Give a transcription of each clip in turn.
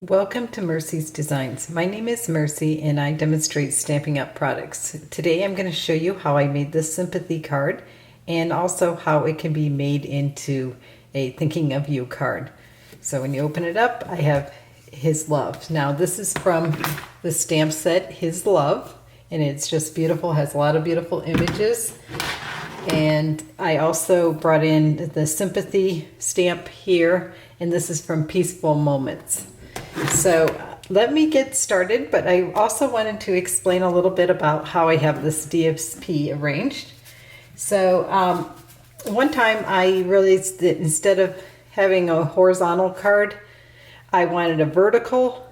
Welcome to Mercy's Designs. My name is Mercy and I demonstrate Stampin' Up products. Today I'm going to show you how I made this sympathy card and also how it can be made into a thinking of you card. So when you open it up, I have His Love. Now this is from the stamp set His Love, and it's just beautiful, has a lot of beautiful images. And I also brought in the sympathy stamp here, and this is from Peaceful Moments. So let me get started, but I also wanted to explain a little bit about how I have this DSP arranged. So one time I realized that instead of having a horizontal card, I wanted a vertical.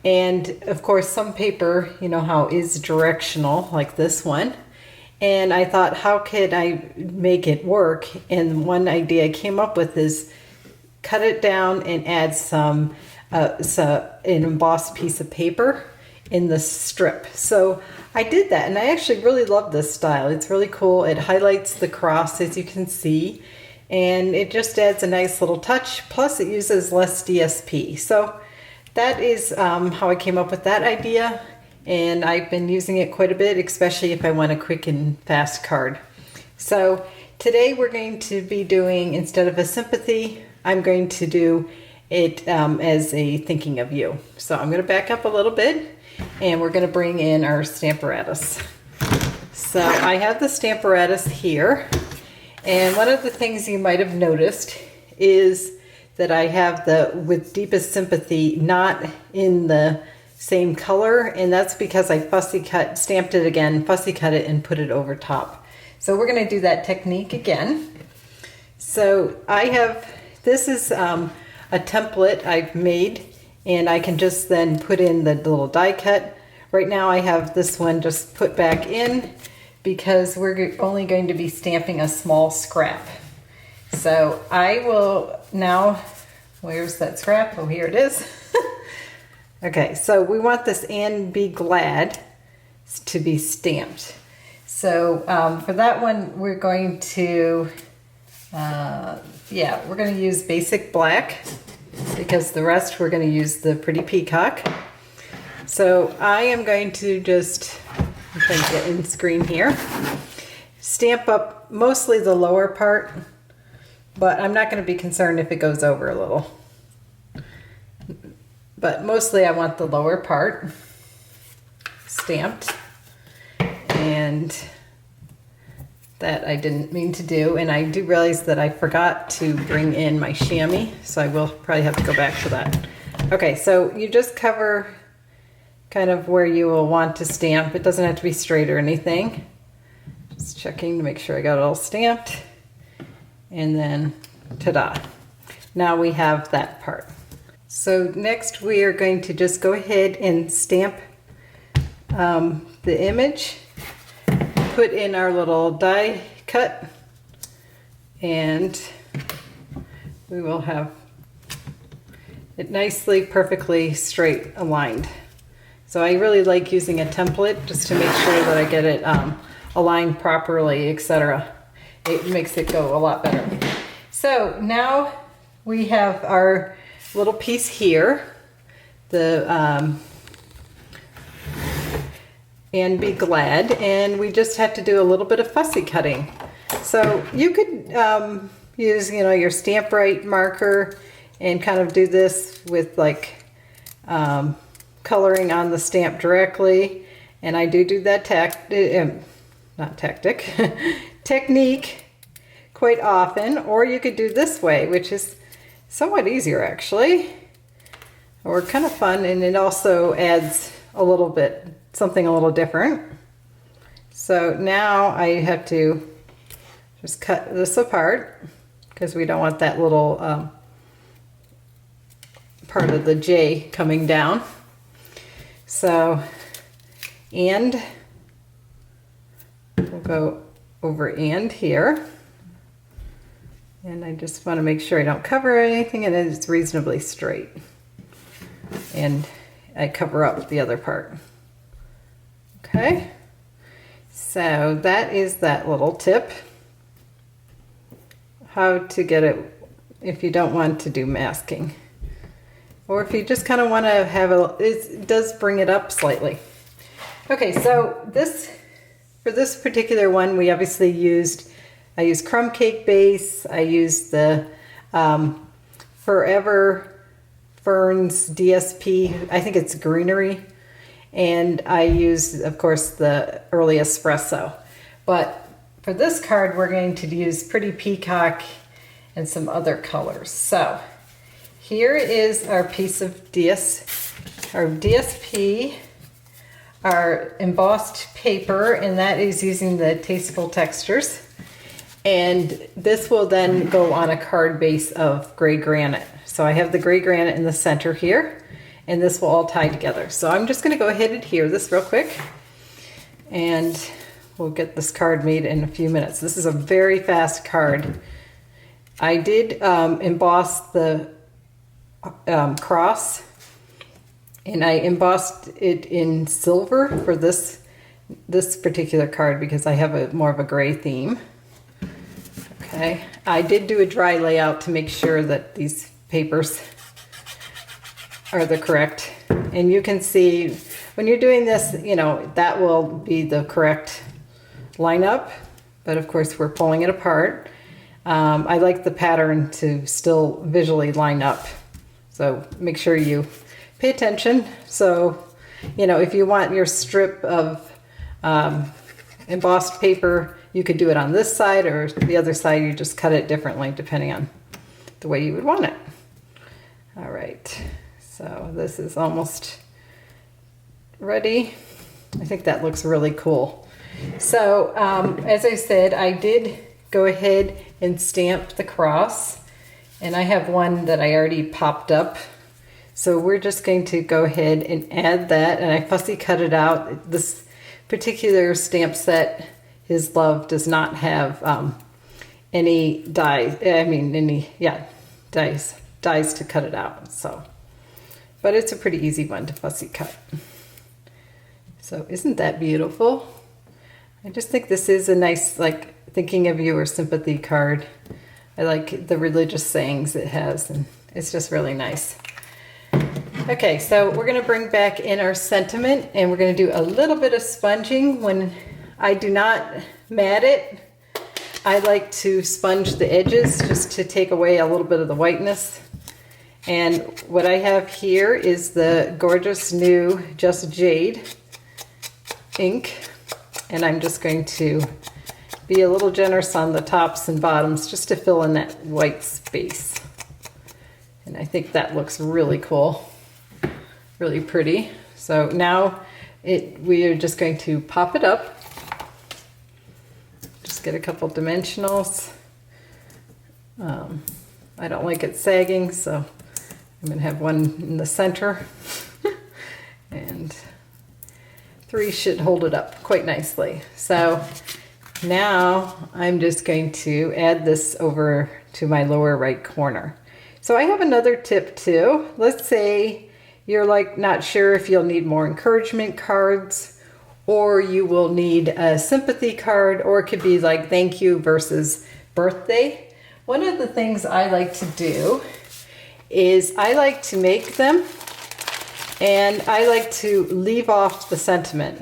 And of course some paper, you know how is directional, like this one. And I thought, how could I make it work? And one idea I came up with is cut it down and add some an embossed piece of paper in the strip. So I did that, and I actually really love this style. It's really cool. It highlights the cross, as you can see, and it just adds a nice little touch. Plus it uses less DSP. So that is how I came up with that idea, and I've been using it quite a bit, especially if I want a quick and fast card. So today we're going to be doing, instead of a sympathy, I'm going to do it as a thinking of you. So I'm going to back up a little bit, and we're going to bring in our Stamparatus. So I have the Stamparatus here, and one of the things you might have noticed is that I have the with Deepest Sympathy not in the same color, and that's because I stamped it again, fussy cut it, and put it over top. So we're going to do that technique again. So I have, this is a template I've made, and I can just then put in the little die cut. Right now I have this one just put back in because we're only going to be stamping a small scrap. So I will now, where's that scrap? Oh, here it is. Okay, so we want this "and be glad" to be stamped. So for that one we're going to we're going to use basic black, because the rest we're going to use the Pretty Peacock. So I am going to just, I'm trying to get in screen here, stamp up mostly the lower part, but I'm not going to be concerned if it goes over a little. But mostly I want the lower part stamped, and that I didn't mean to do, and I do realize that I forgot to bring in my chamois, so I will probably have to go back to that. Okay, so you just cover kind of where you will want to stamp. It doesn't have to be straight or anything. Just checking to make sure I got it all stamped, and then ta-da. Now we have that part. So next we are going to just go ahead and stamp the image, put in our little die cut, and we will have it nicely, perfectly straight aligned. So I really like using a template just to make sure that I get it aligned properly, etc. It makes it go a lot better. So now we have our little piece here, the "and be glad," and we just have to do a little bit of fussy cutting. So you could use, you know, your Stamp Right marker and kind of do this with like coloring on the stamp directly, and I do that technique quite often. Or you could do this way, which is somewhat easier actually, or kind of fun, and it also adds a little bit something a little different. So now I have to just cut this apart because we don't want that little part of the J coming down. So, and we'll go over "and" here, and I just want to make sure I don't cover anything and it's reasonably straight, and I cover up the other part. Okay, so that is that little tip, how to get it if you don't want to do masking. or if you just kind of want to have it does bring it up slightly. Okay, so for this particular one, we obviously I used crumb cake base. I used the Forever Ferns DSP. I think it's Greenery. And I used, of course, the early espresso. But for this card, we're going to use Pretty Peacock and some other colors. So here is our piece of our DSP, our embossed paper, and that is using the Tasteful textures. And this will then go on a card base of gray granite. So I have the gray granite in the center here, and this will all tie together. So I'm just gonna go ahead and adhere this real quick, and we'll get this card made in a few minutes. This is a very fast card. I did emboss the cross, and I embossed it in silver for this particular card because I have more of a gray theme. Okay, I did do a dry layout to make sure that these papers are the correct. And you can see when you're doing this, you know, that will be the correct lineup. But of course, we're pulling it apart. I like the pattern to still visually line up. So make sure you pay attention. So, you know, if you want your strip of embossed paper, you could do it on this side, or the other side, you just cut it differently depending on the way you would want it. All right, so this is almost ready. I think that looks really cool. So as I said, I did go ahead and stamp the cross, and I have one that I already popped up. So we're just going to go ahead and add that, and I fussy cut it out. This particular stamp set, His Love, does not have any dies to cut it out. So, but it's a pretty easy one to fussy cut. So isn't that beautiful? I just think this is a nice, like, thinking of you or sympathy card. I like the religious sayings it has, and it's just really nice. Okay, so we're gonna bring back in our sentiment, and we're gonna do a little bit of sponging. When I do not mat it, I like to sponge the edges just to take away a little bit of the whiteness. And what I have here is the gorgeous new Just Jade ink, and I'm just going to be a little generous on the tops and bottoms just to fill in that white space. And I think that looks really cool, really pretty. So now we are just going to pop it up. Just get a couple dimensionals. I don't like it sagging, so I'm gonna have one in the center. And 3 should hold it up quite nicely. So now I'm just going to add this over to my lower right corner. So I have another tip too. Let's say you're like not sure if you'll need more encouragement cards, or you will need a sympathy card, or it could be like thank you versus birthday. One of the things I like to do is I like to make them, and I like to leave off the sentiment.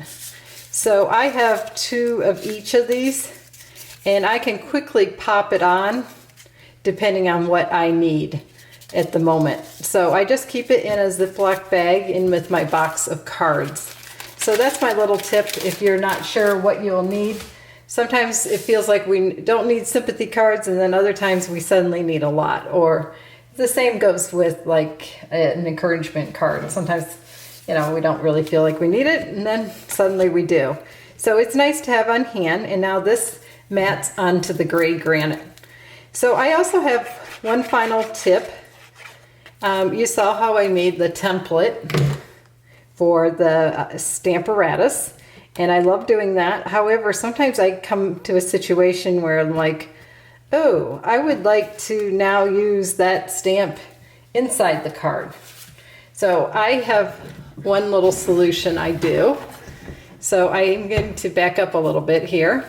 So I have 2 of each of these, and I can quickly pop it on depending on what I need at the moment. So I just keep it in a Ziploc bag in with my box of cards. So that's my little tip if you're not sure what you'll need. Sometimes it feels like we don't need sympathy cards, and then other times we suddenly need a lot. Or the same goes with like an encouragement card. Sometimes, you know, we don't really feel like we need it, and then suddenly we do. So it's nice to have on hand, and now this mats onto the gray granite. So I also have one final tip. You saw how I made the template for the Stamparatus, and I love doing that. However, sometimes I come to a situation where I'm like, oh, I would like to now use that stamp inside the card. So I have one little solution I do. So I am going to back up a little bit here.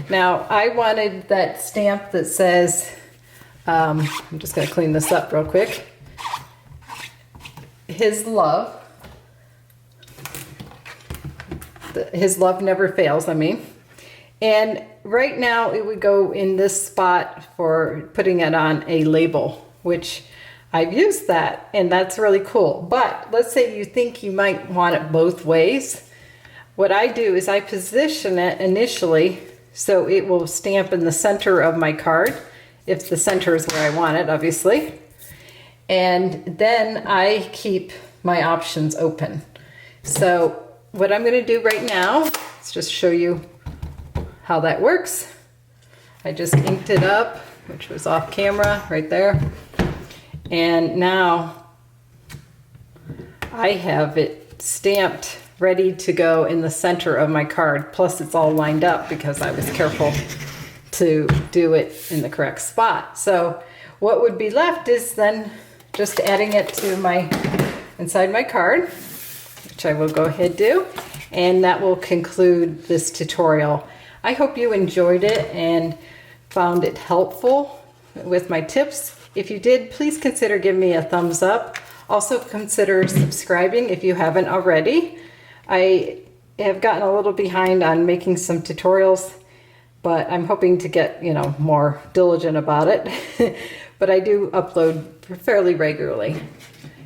Now I wanted that stamp that says, I'm just going to clean this up real quick. his love. His love never fails, I mean. And right now it would go in this spot for putting it on a label, which I've used that, and that's really cool. But let's say you think you might want it both ways. What I do is I position it initially so it will stamp in the center of my card, if the center is where I want it, obviously. And then I keep my options open. So what I'm going to do right now is just show you how that works. I just inked it up, which was off camera right there. And now I have it stamped, ready to go in the center of my card. Plus it's all lined up because I was careful to do it in the correct spot. So what would be left is then just adding it to inside my card, which I will go ahead and do. And that will conclude this tutorial. I hope you enjoyed it and found it helpful with my tips. If you did, please consider giving me a thumbs up. Also consider subscribing if you haven't already. I have gotten a little behind on making some tutorials, but I'm hoping to get, more diligent about it. But I do upload fairly regularly.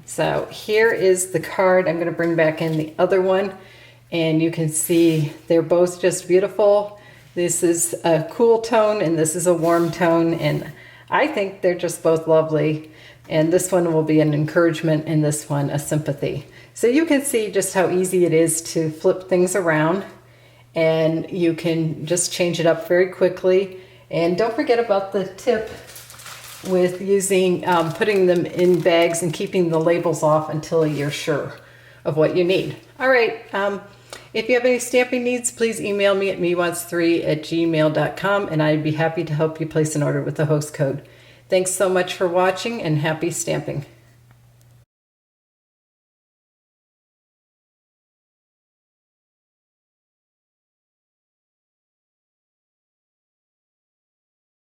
So here is the card. I'm going to bring back in the other one, and you can see they're both just beautiful. This is a cool tone and this is a warm tone, and I think they're just both lovely. And this one will be an encouragement and this one a sympathy. So you can see just how easy it is to flip things around, and you can just change it up very quickly. And don't forget about the tip with using, putting them in bags and keeping the labels off until you're sure of what you need. All right. If you have any stamping needs, please email me at mewants3@gmail.com, and I'd be happy to help you place an order with the host code. Thanks so much for watching, and happy stamping.